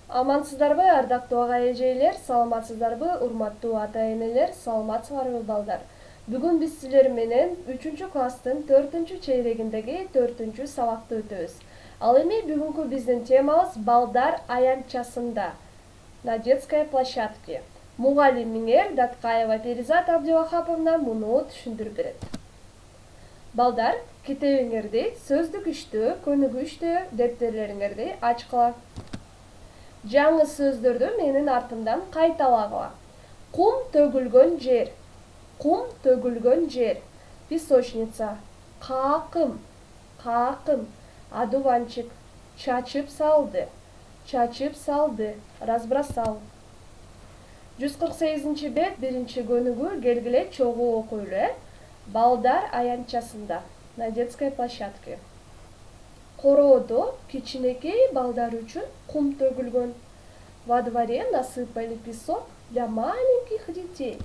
Амансыздарбы, ардактуу ага эжелер, саламатсыздарбы, урматтуу ата-энелер, саламатсыздарбы балдар. Бүгүн биз силер менен 3-класстын 4-чейрегиндеги 4-сабакты өтөбүз. Ал эми бүгүнкү биздин темабыз балдар аянтчасында на детской площадке. Мугалимиңер Даткаева Перизат Абдивахаповна муну түшүндүрүп берет. Балдар, китебиңерди сөздүк көнүгүү дептерлериңерди ачкыла. Жаңы сөздөрдү менин артымдан кайталагыла. Кум төгүлгөн жер. Кум төгүлгөн жер. Песочница. Какым. Какым. Одуванчик. Чачып салды. Чачып салды. Разбросал. 148 бет, 1 көнүгүү, келгиле чогуу окуйлу. Балдар аянтчасында на детской площадке. Короодо кичинекей балдар үчүн кум төгүлгөн. Во дворе насыпали песок для маленьких детей.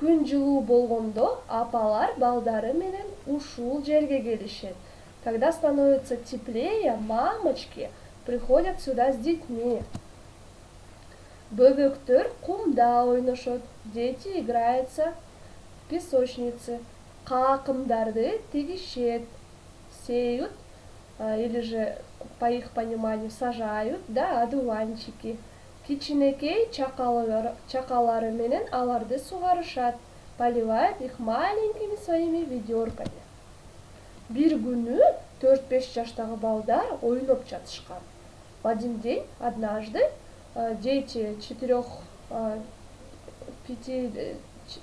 Күн жылуу болгондо апалар балдары менен ушул жерге келишет. Когда становится теплее, мамочки приходят сюда с детьми. Бөбөктөр кумда ойношот. Дети играются в песочнице. Какымдарды тигишет. Сеют, или же, по их пониманию, сажают, да, одуванчики. Кичинекей чакалары менен аларды сугарышат, поливают их маленькими своими ведерками. Бир күнү 4-5 жаштагы балдар ойноп жатышкан. В один день, однажды, дети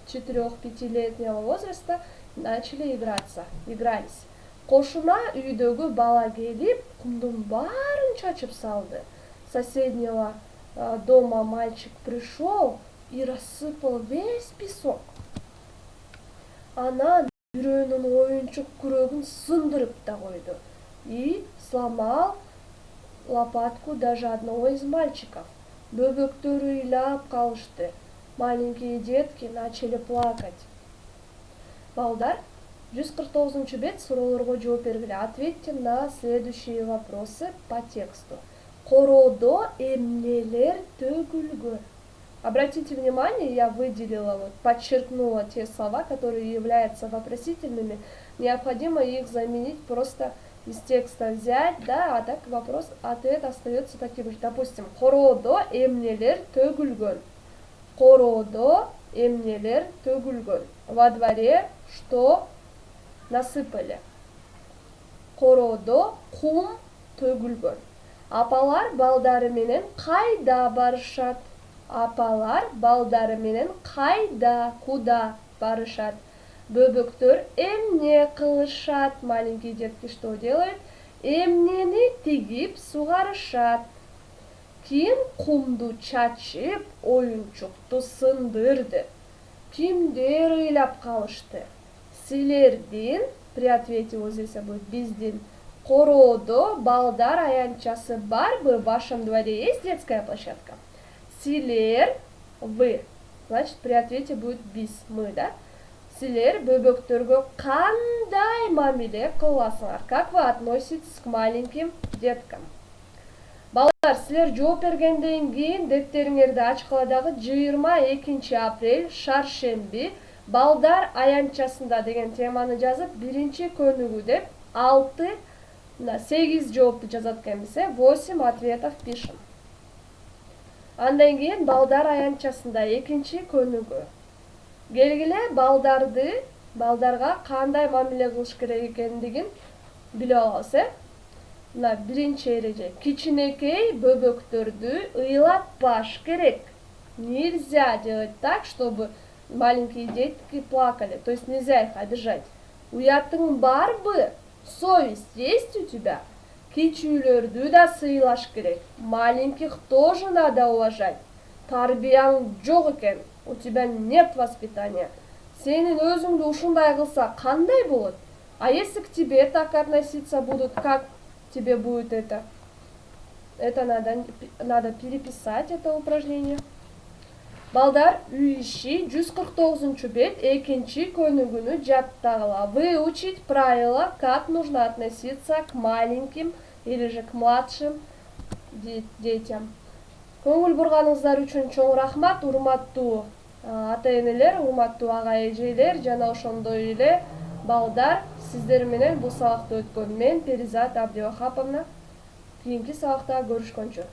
4-5-летнего возраста начали игрались. Кошуна үйдөгү бала келип, кумдун баарын чачып салды. Соседнего дома мальчик пришел и рассыпал весь песок. Анан бирөөнүн оюнчук күрөгүн сындырып да койду. И сломал лопатку даже одного из мальчиков. Бөбөктөр ыйлап калышты. Маленькие детки начали плакать. Балдар, 149 бет, суроолорго жооп бергиле. Ответьте на следующие вопросы по тексту. Короодо эмнелер төгүлгөн. Обратите внимание, я выделила, подчеркнула те слова, которые являются вопросительными. Необходимо их заменить, просто из текста взять, да, а так ответ остается таким же. Допустим, короодо эмнелер төгүлгөн. Короодо эмнелер төгүлгөн. Во дворе что насыпали? Короодо кум төгүлгөн. Апалар балдары менен кайда барышат? Апалар балдары менен кайда, куда барышат? Бөбөктөр эмне кылышат? Маленькие детки что делают? Эмнени тигип сугарышат. Ким кумду чачып, оюнчукту сындырды? Кимдер ыйлап калышты? Силердин, при ответе вот здесь будет биздин, короодо балдар аянтчасы барбы? В вашем дворе есть детская площадка? Силер, вы. Значит, при ответе будет биз, мы, да? Силер бөбөктөргө кандай мамиле кыласыңар? Как вы относитесь к маленьким деткам? Балдар, силер жооп бергенден кийин дептериңерди ачкыладагы 22 апрель шаршемби балдар аянтчасында деген теманы жазып, 1-көнүгүү деп 8 жоопту жазат экенбиз, 8 ответов пишем. Андан кийин балдар аянтчасында 2-көнүгүү. Келгиле балдарга кандай мамиле кылыш керек экендигин билип алабыз, Мына 1 эреже. Кичинекей бөбөктөрдү ыйлатпаш керек. Нельзя делать так, чтобы маленькие детки плакали. То есть нельзя их обижать. Уятың барбы? Совесть есть у тебя? Кичүүлөрдү да сыйлаш керек. Маленьких тоже надо уважать. Тарбияң жок экен. У тебя нет воспитания. Сенин өзүңдү ушундай кылса кандай болот? А если к тебе так относиться будут, как тебе будет это? Это надо переписать это упражнение. Балдар, үй иши 149 бет, 2-көнүгүүнү жаттагыла. Выучить правила, как нужно относиться к маленьким или же к младшим дейт. Көңүл бурганыңыздар үчүн чоң рахмат, урматтуу ата-энелер, урматтуу ага эжелер жана ошондой эле балдар. Сиздер менен бул сабакты өткөн мен Перизат Абдивахаповна. Кийинки сабакта көрүшкөнчө.